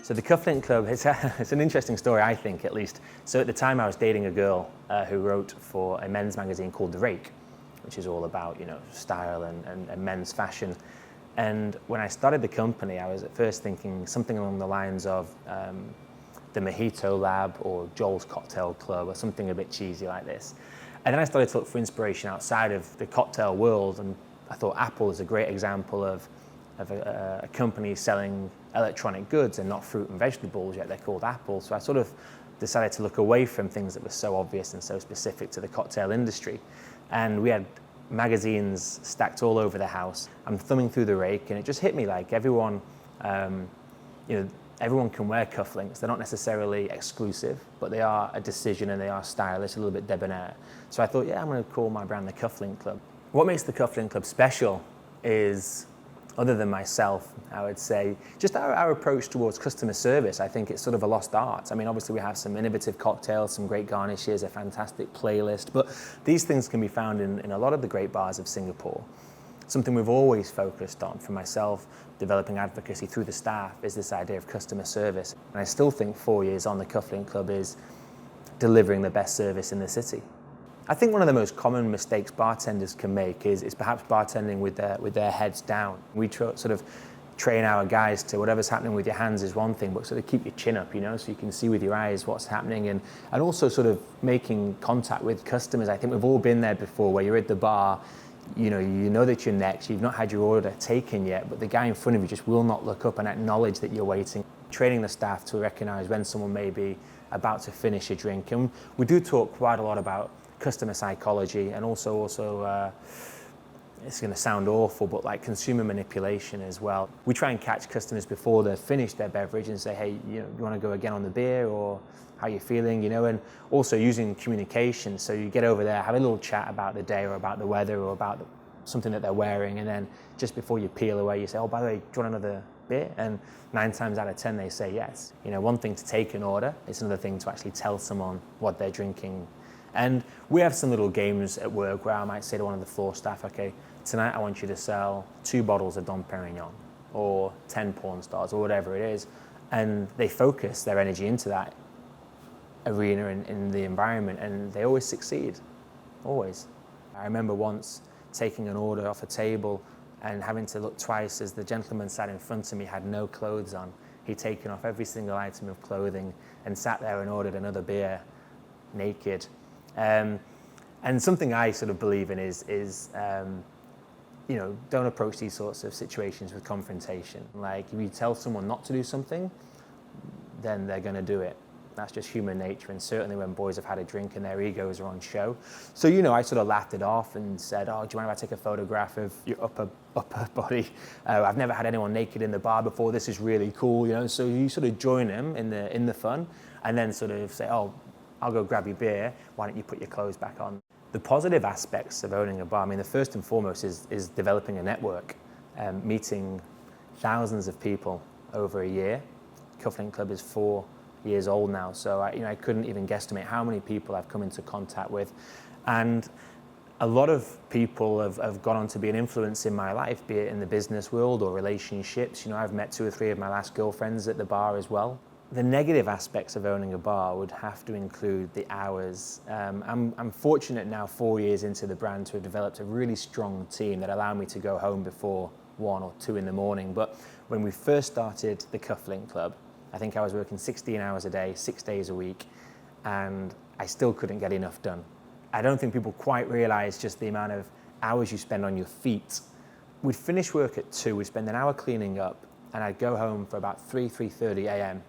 So the Cufflink Club, it's an interesting story, I think, at least. So at the time I was dating a girl who wrote for a men's magazine called The Rake, which is all about, style and men's fashion. And when I started the company, I was at first thinking something along the lines of the Mojito Lab or Joel's Cocktail Club or something a bit cheesy like this. And then I started to look for inspiration outside of the cocktail world, and I thought Apple is a great example of a company selling electronic goods and not fruit and vegetables, yet they're called Apple. So I sort of decided to look away from things that were so obvious and so specific to the cocktail industry. And we had magazines stacked all over the house. I'm thumbing through the Rake, and it just hit me like everyone can wear cufflinks. They're not necessarily exclusive, but they are a decision and they are stylish, a little bit debonair. So I thought, I'm going to call my brand the Cufflink Club. What makes the Cufflink Club special is, other than myself, I would say, just our approach towards customer service. I think it's sort of a lost art. I mean, obviously we have some innovative cocktails, some great garnishes, a fantastic playlist, but these things can be found in a lot of the great bars of Singapore. Something we've always focused on, for myself, developing advocacy through the staff, is this idea of customer service. And I still think 4 years on, the Cufflink Club is delivering the best service in the city. I think one of the most common mistakes bartenders can make is perhaps bartending with their heads down. We sort of train our guys to whatever's happening with your hands is one thing, but sort of keep your chin up, so you can see with your eyes what's happening, and also sort of making contact with customers. I think we've all been there before, where you're at the bar, you know that you're next, you've not had your order taken yet, but the guy in front of you just will not look up and acknowledge that you're waiting. Training the staff to recognize when someone may be about to finish a drink. And we do talk quite a lot about customer psychology, and also it's going to sound awful, but like consumer manipulation as well. We try and catch customers before they've finished their beverage and say, hey, you want to go again on the beer, or how you feeling, and also using communication. So you get over there, have a little chat about the day or about the weather or about something that they're wearing, and then just before you peel away, you say, oh, by the way, do you want another beer? And 9 times out of 10 they say yes. One thing to take an order, it's another thing to actually tell someone what they're drinking. And we have some little games at work where I might say to one of the floor staff, okay, tonight I want you to sell 2 bottles of Dom Perignon or 10 porn stars or whatever it is. And they focus their energy into that arena in the environment, and they always succeed, always. I remember once taking an order off a table and having to look twice as the gentleman sat in front of me had no clothes on. He'd taken off every single item of clothing and sat there and ordered another beer naked. And something I sort of believe in is don't approach these sorts of situations with confrontation. Like, if you tell someone not to do something, then they're going to do it. That's just human nature, and certainly when boys have had a drink and their egos are on show. So, I sort of laughed it off and said, oh, do you mind if I take a photograph of your upper body? I've never had anyone naked in the bar before. This is really cool, So you sort of join them in the fun, and then sort of say, oh, I'll go grab your beer, why don't you put your clothes back on? The positive aspects of owning a bar, the first and foremost is developing a network, meeting thousands of people over a year. Cufflink Club is 4 years old now, so I couldn't even guesstimate how many people I've come into contact with. And a lot of people have gone on to be an influence in my life, be it in the business world or relationships. I've met 2 or 3 of my last girlfriends at the bar as well. The negative aspects of owning a bar would have to include the hours. I'm fortunate now, 4 years into the brand, to have developed a really strong team that allow me to go home before 1 or 2 in the morning. But when we first started the Cufflink Club, I think I was working 16 hours a day, 6 days a week, and I still couldn't get enough done. I don't think people quite realize just the amount of hours you spend on your feet. We'd finish work at 2, we'd spend an hour cleaning up, and I'd go home for about 3:30 a.m.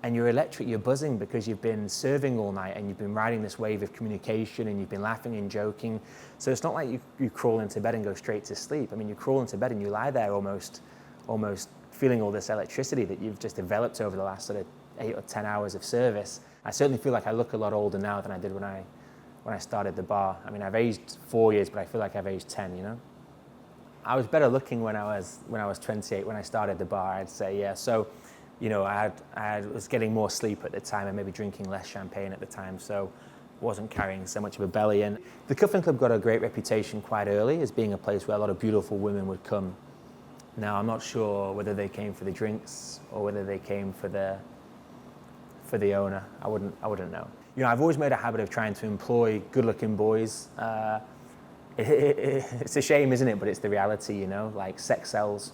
And you're electric, you're buzzing because you've been serving all night and you've been riding this wave of communication and you've been laughing and joking. So it's not like you crawl into bed and go straight to sleep. You crawl into bed and you lie there almost feeling all this electricity that you've just developed over the last sort of 8 or 10 hours of service. I certainly feel like I look a lot older now than I did when I started the bar. I've aged 4 years, but I feel like I've aged 10, I was better looking when I was 28, when I started the bar, I'd say, yeah. So, I was getting more sleep at the time and maybe drinking less champagne at the time, so wasn't carrying so much of a belly. And the Cufflink Club got a great reputation quite early as being a place where a lot of beautiful women would come Now, I'm not sure whether they came for the drinks or whether they came for the owner. I wouldn't know. You know, I've always made a habit of trying to employ good-looking boys. It's a shame, isn't it? But it's the reality, you know, like sex sells.